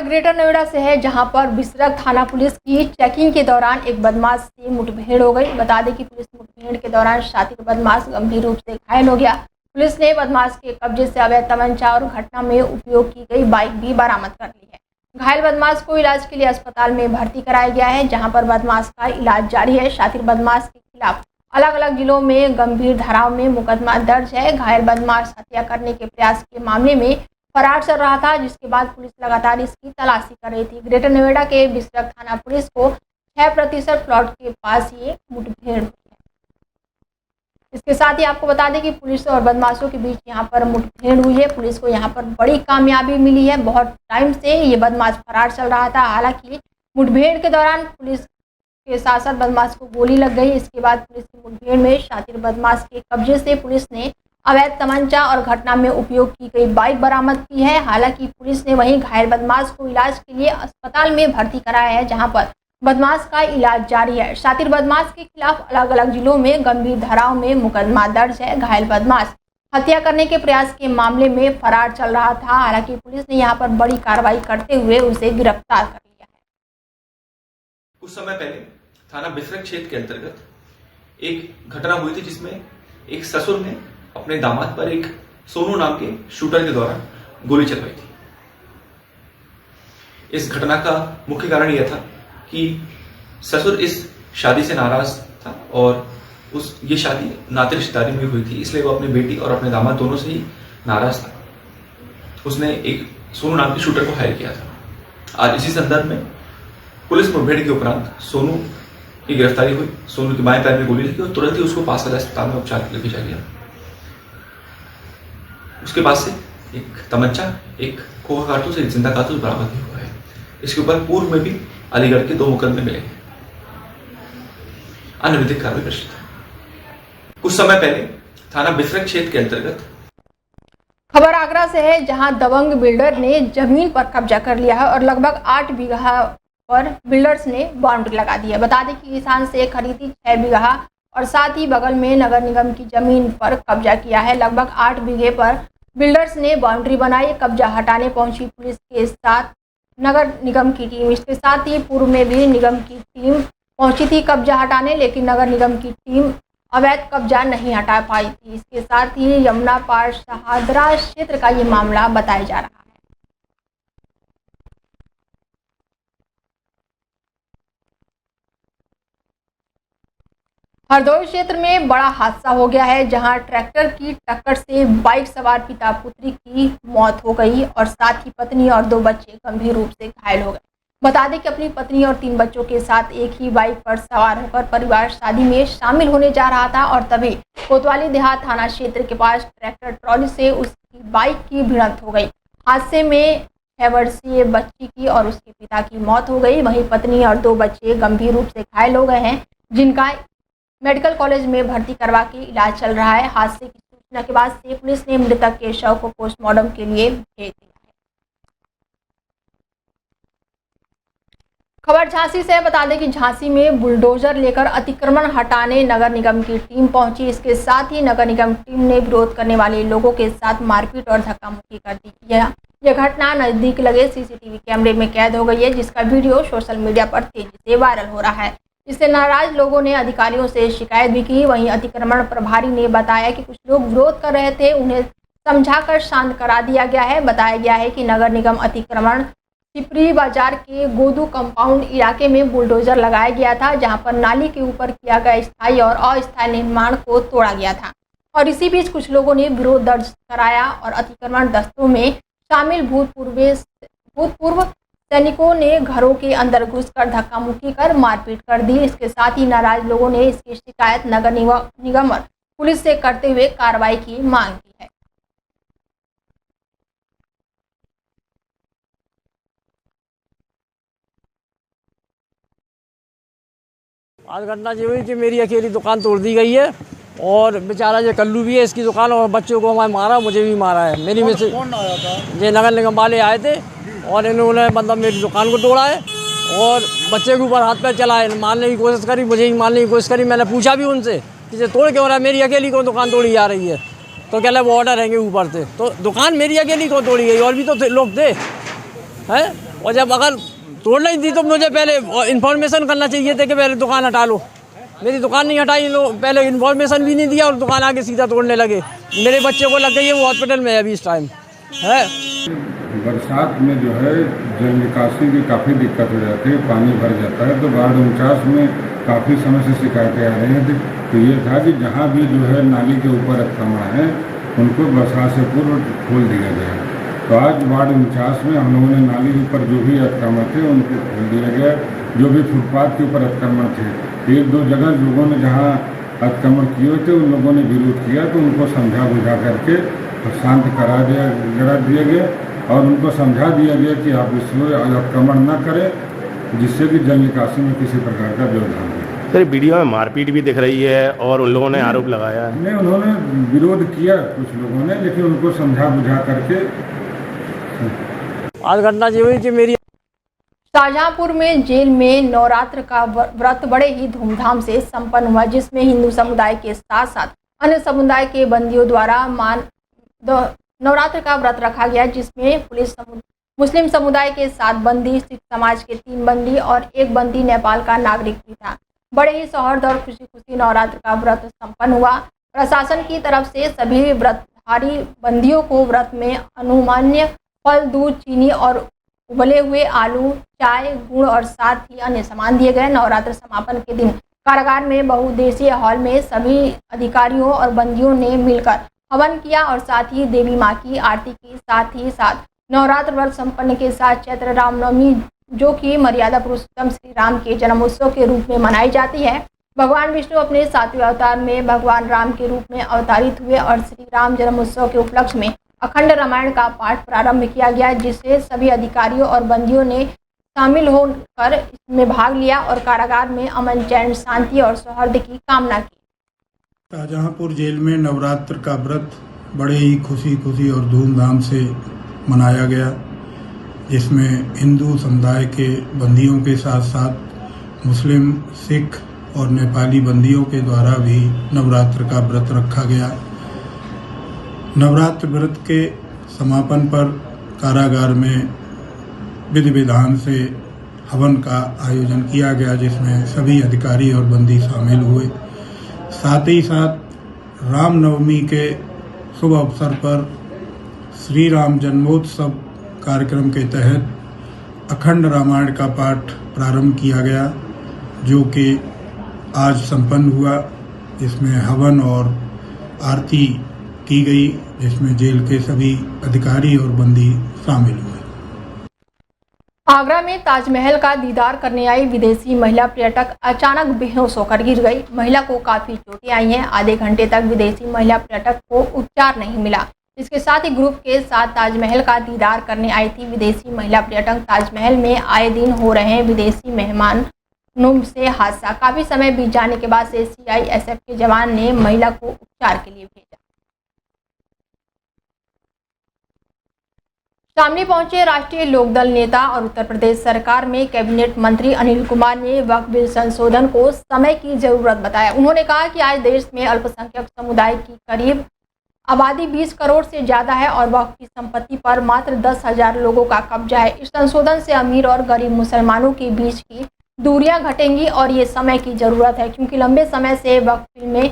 Greater Noida से है, जहां पर बिसरख थाना पुलिस की चेकिंग के दौरान एक बदमाश से मुठभेड़ हो गई। बता दें कि पुलिस मुठभेड़ के दौरान शातिर बदमाश गंभीर रूप से घायल हो गया। पुलिस ने बदमाश के कब्जे से अवैध तमंचा और घटना में उपयोग की गई बाइक भी बरामद कर ली है। घायल बदमाश को इलाज के लिए अस्पताल में भर्ती कराया गया है, जहाँ पर बदमाश का इलाज जारी है। शातिर बदमाश के खिलाफ अलग अलग जिलों में गंभीर धाराओं में मुकदमा दर्ज है। घायल बदमाश हत्या करने के प्रयास के मामले में फरार चल रहा था, जिसके बाद पुलिस लगातार इसकी तलाशी कर रही थी। ग्रेटर नोएडा के बिसरख थाना पुलिस को 6% प्लॉट के पास ये मुठभेड़ हुई है। इसके साथ ही आपको बता दें कि पुलिस और बदमाशों के बीच यहां पर मुठभेड़ हुई है। पुलिस को यहां पर बड़ी कामयाबी मिली है। बहुत टाइम से ये बदमाश फरार चल रहा था। हालांकि मुठभेड़ के दौरान पुलिस के साथ साथ बदमाश को गोली लग गई। इसके बाद पुलिस की मुठभेड़ में शातिर बदमाश के कब्जे से पुलिस ने अवैध तमंचा और घटना में उपयोग की गई बाइक बरामद की है। हालांकि पुलिस ने वहीं घायल बदमाश को इलाज के लिए अस्पताल में भर्ती कराया है, जहां पर बदमाश का इलाज जारी है। शातिर बदमाश के खिलाफ अलग अलग जिलों में गंभीर धाराओं में मुकदमा दर्ज है। घायल बदमाश हत्या करने के प्रयास के मामले में फरार चल रहा था। हालांकि पुलिस ने यहाँ पर बड़ी कार्रवाई करते हुए उसे गिरफ्तार कर लिया है। कुछ समय पहले थाना बिसरख क्षेत्र के अंतर्गत एक घटना हुई थी, जिसमें एक ससुर ने अपने दामाद पर एक सोनू नाम के शूटर के द्वारा गोली चलवाई थी। इस घटना का मुख्य कारण यह था कि ससुर इस शादी से नाराज था और ये शादी नाते रिश्तेदारी में हुई थी, इसलिए वो अपनी बेटी और अपने दामाद दोनों से ही नाराज था। उसने एक सोनू नाम के शूटर को हायर किया था। आज इसी संदर्भ में पुलिस मुठभेड़ के उपरांत सोनू की गिरफ्तारी हुई। सोनू के बाएं पैर में गोली लगी और तुरंत ही उसको पास वाले अस्पताल में उपचार के लिए भेजा गया। उसके पास से एक तमंचा, एक खोखा कारतूस, एक जिंदा कारतूस बरामद नहीं हुआ है। इसके ऊपर पूर्व में भी अलीगढ़ के 2 मुकदमे मिले हैं। अन्य विधिक कार्रवाई प्रस्तुत है। कुछ समय पहले थाना बिसरख क्षेत्र के अंतर्गत खबर आगरा से है, जहां दबंग बिल्डर ने जमीन पर कब्जा कर लिया है और लगभग 8 बीघा पर बिल्डर्स ने बाउंड्री लगा दी है। बता दें कि किसान से खरीदी 6 बीघा और साथ ही बगल में नगर निगम की जमीन पर कब्जा किया है। लगभग 8 बीघे पर बिल्डर्स ने बाउंड्री बनाई। कब्जा हटाने पहुंची पुलिस के साथ नगर निगम की टीम। इसके साथ ही पूर्व में भी निगम की टीम पहुंची थी कब्जा हटाने, लेकिन नगर निगम की टीम अवैध कब्जा नहीं हटा पाई थी। इसके साथ ही यमुना पार शहादरा क्षेत्र का ये मामला बताया जा रहा है। हरदोई क्षेत्र में बड़ा हादसा हो गया है, जहां ट्रैक्टर की टक्कर से बाइक सवार पिता पुत्री की मौत हो गई और साथ ही पत्नी और 2 बच्चे गंभीर रूप से घायल हो गए। बता दें कि अपनी पत्नी और 3 बच्चों के साथ एक ही बाइक पर सवार होकर परिवार शादी में शामिल होने जा रहा था और तभी कोतवाली देहात थाना क्षेत्र के पास ट्रैक्टर ट्रॉली से उसकी बाइक की भिड़ंत हो गई। हादसे में 6 वर्षीय बच्ची की और उसके पिता की मौत हो गई। वहीं पत्नी और 2 बच्चे गंभीर रूप से घायल हो गए हैं, जिनका मेडिकल कॉलेज में भर्ती करवा के इलाज चल रहा है। हादसे की सूचना के बाद से पुलिस ने मृतक के शव को पोस्टमार्टम के लिए भेज दिया है। खबर झांसी से बता दें कि झांसी में बुलडोजर लेकर अतिक्रमण हटाने नगर निगम की टीम पहुंची। इसके साथ ही नगर निगम टीम ने विरोध करने वाले लोगों के साथ मारपीट और धक्का मुक्की कर दी। यह घटना नजदीक लगे सीसीटीवी कैमरे में कैद हो गई है, जिसका वीडियो सोशल मीडिया पर तेजी से वायरल हो रहा है। इससे नाराज लोगों ने अधिकारियों से शिकायत भी की। वहीं अतिक्रमण प्रभारी ने बताया कि कुछ लोग विरोध कर रहे थे, उन्हें समझाकर शांत करा दिया गया है। बताया गया है कि नगर निगम अतिक्रमण सिपरी बाजार के गोदू कंपाउंड इलाके में बुलडोजर लगाया गया था, जहां पर नाली के ऊपर किया गया स्थायी और अस्थायी निर्माण को तोड़ा गया था। और इसी बीच कुछ लोगों ने विरोध दर्ज कराया और अतिक्रमण दस्तों में शामिल भूतपूर्व सैनिकों ने घरों के अंदर घुसकर धक्का मुक्की कर मारपीट कर दी। इसके साथ ही नाराज लोगों ने इसकी शिकायत नगर निगम और पुलिस से करते हुए कार्रवाई की मांग की है। आज घटना ये हुई कि मेरी अकेली दुकान तोड़ दी गई है और बेचारा ये कल्लू भी है इसकी दुकान, और बच्चों को हमारे मारा, मुझे भी मारा है। मेरी में से कौन आया था? ये नगर निगम वाले आए थे और इन्होंने मतलब मेरी दुकान को तोड़ा है और बच्चे के ऊपर हाथ पैर चलाए, मारने की कोशिश करी, मुझे ही मारने की कोशिश करी। मैंने पूछा भी उनसे कि ये तोड़ क्यों रहा है, मेरी अकेली को दुकान तोड़ी जा रही है। तो कह रहे वो ऑर्डर रहेंगे ऊपर से, तो दुकान मेरी अकेली को तोड़ी गई और भी तो लोग थे हैं। और जब अगर तोड़ना ही थी तो मुझे पहले इन्फॉर्मेशन करना चाहिए था कि पहले दुकान हटा लो। मेरी दुकान नहीं हटाई, लोग पहले इन्फॉर्मेशन भी नहीं दिया और दुकान आके सीधा तोड़ने लगे। मेरे बच्चे को लग गई है, वो हॉस्पिटल में है अभी इस टाइम है। बरसात में जो है जल निकासी की काफ़ी दिक्कत हो जाती है, पानी भर जाता है। तो वार्ड 49 में काफ़ी समय से शिकायतें आ रही हैं। तो ये था कि जहाँ भी जो है नाली के ऊपर अतिक्रमण है उनको बरसात से पूर्व खोल दिया गया। तो आज वार्ड 49 में हम लोगों ने नाली के ऊपर जो भी अतिक्रमण थे उनको खोल दिया गया। जो भी फुटपाथ के ऊपर अतिक्रमण थे, 1-2 जगह लोगों ने जहाँ अतिक्रमण किए थे उन लोगों ने विरोध किया, तो उनको समझा बुझा करके शांत करा दिया गया और उनको समझा दिया गया कि आप इसमें अतिक्रमण न करें, जिससे कि जल निकासी में किसी प्रकार का व्यवधान हो। सर वीडियो में मारपीट भी दिख रही है और उन लोगों ने आरोप लगाया है। नहीं, उन्होंने विरोध किया कुछ लोगों ने, लेकिन उनको समझा बुझा करके। आज घटना ये हुई कि मेरी शाहजहांपुर में जेल में नवरात्र का व्रत बड़े ही धूमधाम से संपन्न हुआ, जिसमें हिंदू समुदाय के साथ साथ अन्य समुदाय के बंदियों द्वारा नवरात्र का व्रत रखा गया, जिसमें मुस्लिम समुदाय के 7 बंदी, सिख समाज के 3 बंदी और 1 बंदी नेपाल का नागरिक भी था। बड़े ही सौहार्द और खुशी खुशी नवरात्र का व्रत संपन्न हुआ। प्रशासन की तरफ से सभी व्रतधारी बंदियों को व्रत में अनुमान्य फल, दूध, चीनी और उबले हुए आलू, चाय, गुड़ और साथ ही अन्य सामान दिए गए। नवरात्र समापन के दिन कारागार में बहुउद्देशीय हॉल में सभी अधिकारियों और बंदियों ने मिलकर हवन किया और साथ ही देवी माँ की आरती की। साथ ही साथ नवरात्र व्रत संपन्न के साथ चैत्र रामनवमी, जो कि मर्यादा पुरुषोत्तम श्री राम के जन्मोत्सव के रूप में मनाई जाती है। भगवान विष्णु अपने 7वें अवतार में भगवान राम के रूप में अवतारित हुए और श्री राम जन्मोत्सव के उपलक्ष्य में अखंड रामायण का पाठ प्रारंभ किया गया, जिससे सभी अधिकारियों और बंदियों ने शामिल होकर इसमें भाग लिया और कारागार में अमन, चैन, शांति और सौहार्द की कामना की। शाहजहांपुर जेल में नवरात्र का व्रत बड़े ही खुशी और धूमधाम से मनाया गया, जिसमें हिंदू समुदाय के बंदियों के साथ साथ मुस्लिम, सिख और नेपाली बंदियों के द्वारा भी नवरात्र का व्रत रखा गया। नवरात्र व्रत के समापन पर कारागार में विधि विधान से हवन का आयोजन किया गया, जिसमें सभी अधिकारी और बंदी शामिल हुए। साथ ही साथ रामनवमी के शुभ अवसर पर श्री राम जन्मोत्सव कार्यक्रम के तहत अखंड रामायण का पाठ प्रारंभ किया गया, जो कि आज संपन्न हुआ, जिसमें हवन और आरती की गई, जिसमें जेल के सभी अधिकारी और बंदी शामिल हुए। आगरा में ताजमहल का दीदार करने आई विदेशी महिला पर्यटक अचानक बेहोश होकर गिर गई। महिला को काफी चोटें आई हैं। आधे घंटे तक विदेशी महिला पर्यटक को उपचार नहीं मिला। इसके साथ ही ग्रुप के साथ ताजमहल का दीदार करने आई थी विदेशी महिला पर्यटक। ताजमहल में आए दिन हो रहे हैं विदेशी मेहमानों से हादसा। काफी समय बीत जाने के बाद से CISF के जवान ने महिला को उपचार के लिए भेजा। सामने पहुंचे राष्ट्रीय लोकदल नेता और उत्तर प्रदेश सरकार में कैबिनेट मंत्री अनिल कुमार ने वक्फ बिल संशोधन को समय की जरूरत बताया। उन्होंने कहा कि आज देश में अल्पसंख्यक समुदाय की करीब आबादी 20 करोड़ से ज्यादा है और वक्फ की संपत्ति पर मात्र 10,000 लोगों का कब्जा है। इस संशोधन से अमीर और गरीब मुसलमानों के बीच की दूरियां घटेंगी और ये समय की जरूरत है, क्योंकि लंबे समय से वक्फ बिल में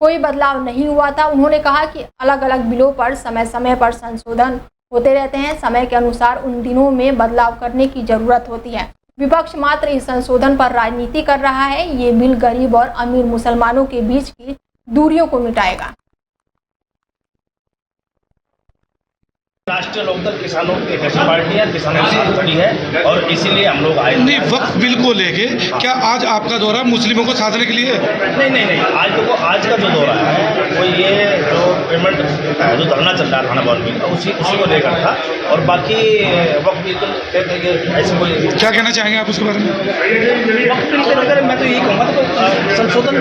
कोई बदलाव नहीं हुआ था। उन्होंने कहा कि अलग अलग बिलों पर समय समय पर संशोधन होते रहते हैं। समय के अनुसार उन दिनों में बदलाव करने की जरूरत होती है। विपक्ष मात्र इस संशोधन पर राजनीति कर रहा है। ये बिल गरीब और अमीर मुसलमानों के बीच की दूरियों को मिटाएगा। राष्ट्रीय लोकदल किसानों की एक ऐसी पार्टी है, किसानों के साथ खड़ी है और इसीलिए हम लोग आए। नहीं, वक्फ बिल को लेके क्या आज आपका दौरा मुस्लिमों को साधने के लिए? नहीं, आज का जो दौरा है वो ये जो पेमेंट जो धरना चल रहा है थाना भवन में उसी को लेकर था और बाकी वक्फ बिल तो ऐसे कोई। क्या कहना चाहेंगे आप उसके बारे में? वक्फ बिल के लेकर मैं तो यही कहूँगा तो संशोधन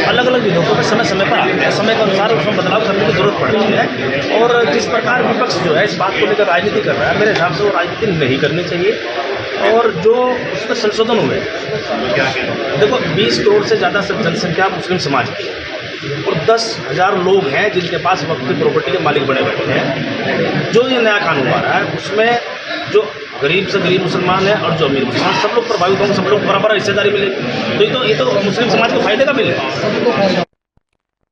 अलग अलग विधेयकों पर समय समय पर आते हैं, समय के अनुसार उसमें बदलाव करने की जरूरत पड़ रही है। और जिस प्रकार विपक्ष जो है इस बात को लेकर राजनीति कर रहा है, मेरे हिसाब से वो राजनीति नहीं करनी चाहिए। और जो उसमें संशोधन हुए, देखो 20 करोड़ से ज़्यादा जनसंख्या मुस्लिम समाज की और 10,000 लोग हैं जिनके पास वक्फ की प्रॉपर्टी के मालिक बने बैठे हैं। जो ये नया कानून आ रहा है उसमें जो गरीब से गरीब मुसलमान है और जो अमीर मुसलमान, सब लोग प्रभावित होंगे, सब लोग बराबर हिस्सेदारी मिलेगी। तो ये तो मुस्लिम समाज को फायदे का मिलेगा।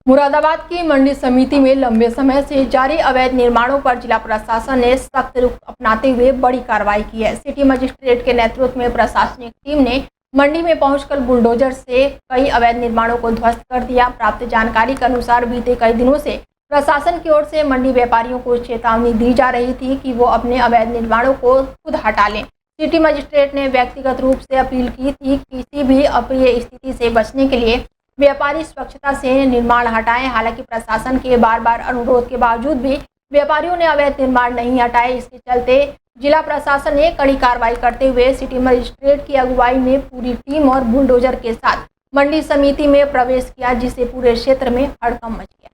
मुरादाबाद की मंडी समिति में लंबे समय से जारी अवैध निर्माणों पर जिला प्रशासन ने सख्त रुख अपनाते हुए बड़ी कार्रवाई की है। सिटी मजिस्ट्रेट के नेतृत्व में प्रशासनिक टीम ने मंडी में पहुंचकर बुलडोजर से कई अवैध निर्माणों को ध्वस्त कर दिया। प्राप्त जानकारी के अनुसार बीते कई दिनों से प्रशासन की ओर से मंडी व्यापारियों को चेतावनी दी जा रही थी कि वो अपने अवैध निर्माणों को खुद हटा लें। सिटी मजिस्ट्रेट ने व्यक्तिगत रूप से अपील की थी किसी भी अप्रिय स्थिति से बचने के लिए व्यापारी स्वच्छता से निर्माण हटाएं। हालांकि प्रशासन के बार बार अनुरोध के बावजूद भी व्यापारियों ने अवैध निर्माण नहीं हटाए। इसके चलते जिला प्रशासन ने कड़ी कार्रवाई करते हुए सिटी मजिस्ट्रेट की अगुवाई में पूरी टीम और बुलडोजर के साथ मंडी समिति में प्रवेश किया, जिससे पूरे क्षेत्र में हड़कंप मच गया।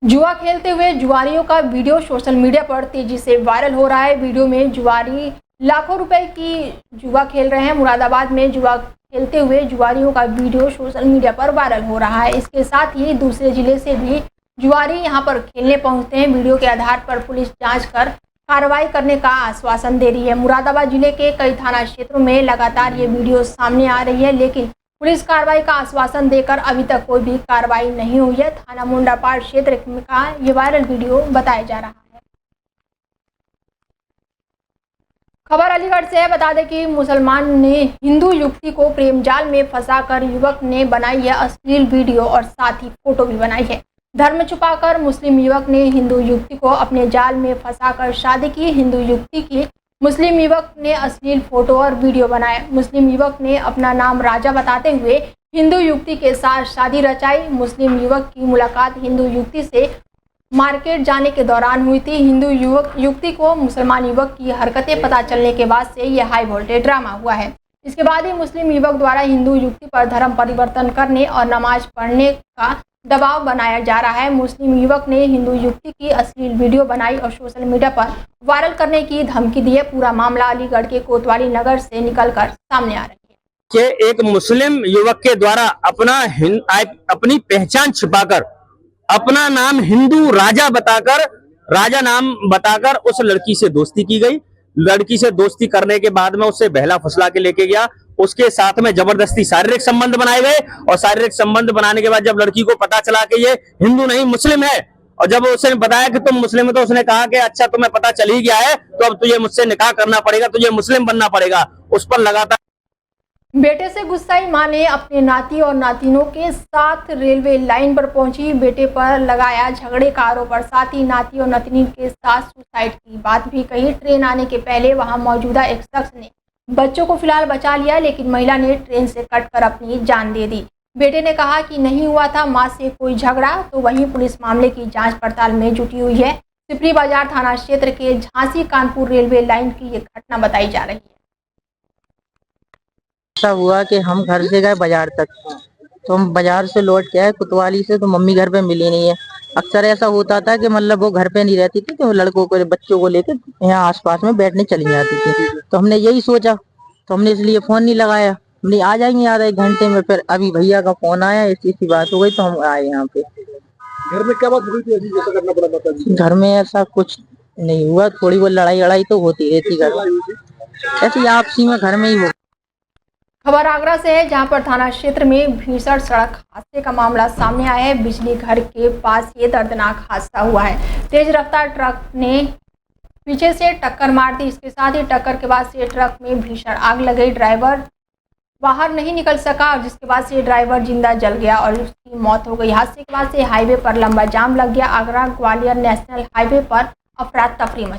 जुआ खेलते हुए जुआरियों का वीडियो सोशल मीडिया पर तेजी से वायरल हो रहा है। वीडियो में जुआरी लाखों रुपए की जुआ खेल रहे हैं। मुरादाबाद में जुआ खेलते हुए जुआरियों का वीडियो सोशल मीडिया पर वायरल हो रहा है। इसके साथ ही दूसरे जिले से भी जुआरी यहां पर खेलने पहुंचते हैं। वीडियो के आधार पर पुलिस जांच कर कार्रवाई करने का आश्वासन दे रही है। मुरादाबाद जिले के कई थाना क्षेत्रों में लगातार ये वीडियो सामने आ रही है, लेकिन पुलिस कार्रवाई का आश्वासन देकर अभी तक कोई भी कार्रवाई नहीं हुई है। थाना मुंडापाड़ क्षेत्र का ये वायरल वीडियो बताया जा रहा है। खबर अलीगढ़ से है। बता दें कि मुसलमान ने हिंदू युवती को प्रेम जाल में फंसाकर युवक ने बनाई है अश्लील वीडियो और साथ ही फोटो भी बनाई है। धर्म छुपाकर मुस्लिम युवक ने हिंदू युवती को अपने जाल में फंसाकर शादी की। हिंदू युवती की मुस्लिम युवक ने अश्लील फोटो और वीडियो बनाए। मुस्लिम युवक ने अपना नाम राजा बताते हुए हिंदू युवती के साथ शादी रचाई। मुस्लिम युवक की मुलाकात हिंदू युवती से मार्केट जाने के दौरान हुई थी। हिंदू युवती को मुसलमान युवक की हरकतें पता चलने के बाद से यह हाई वोल्टेज ड्रामा हुआ है। इसके बाद ही मुस्लिम युवक द्वारा हिंदू युवती पर धर्म परिवर्तन करने और नमाज पढ़ने का दबाव बनाया जा रहा है। मुस्लिम युवक ने हिंदू युवती की अश्लील वीडियो बनाई और सोशल मीडिया पर वायरल करने की धमकी दी है। पूरा मामला अलीगढ़ के कोतवाली नगर से निकलकर सामने आ रही है कि एक मुस्लिम युवक के द्वारा अपनी पहचान छिपाकर अपना नाम हिंदू राजा नाम बताकर उस लड़की से दोस्ती की गई। लड़की से दोस्ती करने के बाद में उससे बहला फुसला के लेके गया। उसके साथ में जबरदस्ती शारीरिक संबंध बनाए गए और शारीरिक संबंध बनाने के बाद जब लड़की को पता चला कि ये हिंदू नहीं मुस्लिम है और जब उसने बताया कि तुम मुस्लिम हो तो उसने कहा कि अच्छा तुम्हें पता चल ही गया है तो अब तुझे मुझसे निकाह करना पड़ेगा, तुझे मुस्लिम बनना पड़ेगा। उस पर लगातार बेटे से गुस्साई मां ने अपने नाती और नातिनों के साथ रेलवे लाइन पर पहुंची। बेटे पर लगाया झगड़े का आरोप और साथ ही नाती और नातिनी के साथ सुसाइड की बात भी कही। ट्रेन आने के पहले वहां मौजूदा एक शख्स ने बच्चों को फिलहाल बचा लिया, लेकिन महिला ने ट्रेन से कटकर अपनी जान दे दी। बेटे ने कहा कि नहीं हुआ था मां से कोई झगड़ा। तो वहीं पुलिस मामले की जांच पड़ताल में जुटी हुई है। सिपरी बाजार थाना क्षेत्र के झांसी कानपुर रेलवे लाइन की ये घटना बताई जा रही है। ऐसा हुआ कि हम घर से गए बाजार तक, तो हम बाजार से लौट के आए कोतवाली से, तो मम्मी घर पे मिली नहीं है। अक्सर ऐसा होता था कि मतलब वो घर पे नहीं रहती थी, तो लड़कों को बच्चों को लेकर यहाँ आसपास में बैठने चली जाती थी। तो हमने यही सोचा, तो हमने इसलिए फोन नहीं लगाया। हमने आ जाएंगे आधा एक घंटे में। फिर अभी भैया का फोन आया, ऐसी बात हो गई तो हम आए यहाँ पे। घर में क्या बात हुई थी जैसा करना पड़ा था? घर में ऐसा कुछ नहीं हुआ, थोड़ी बहुत लड़ाई तो होती रहती घर में, ऐसी आपसी में घर में ही हो। खबर आगरा से है, जहां पर थाना क्षेत्र में भीषण सड़क हादसे का मामला सामने आया है। बिजली घर के पास ये दर्दनाक हादसा हुआ है। तेज रफ्तार ट्रक ने पीछे से टक्कर मार दी। इसके साथ ही टक्कर के बाद से ट्रक में भीषण आग लग गई। ड्राइवर बाहर नहीं निकल सका, जिसके बाद से ड्राइवर जिंदा जल गया और उसकी मौत हो गई। हादसे के बाद से हाईवे पर लंबा जाम लग गया। आगरा ग्वालियर नेशनल हाईवे पर अफरा तफरी मची।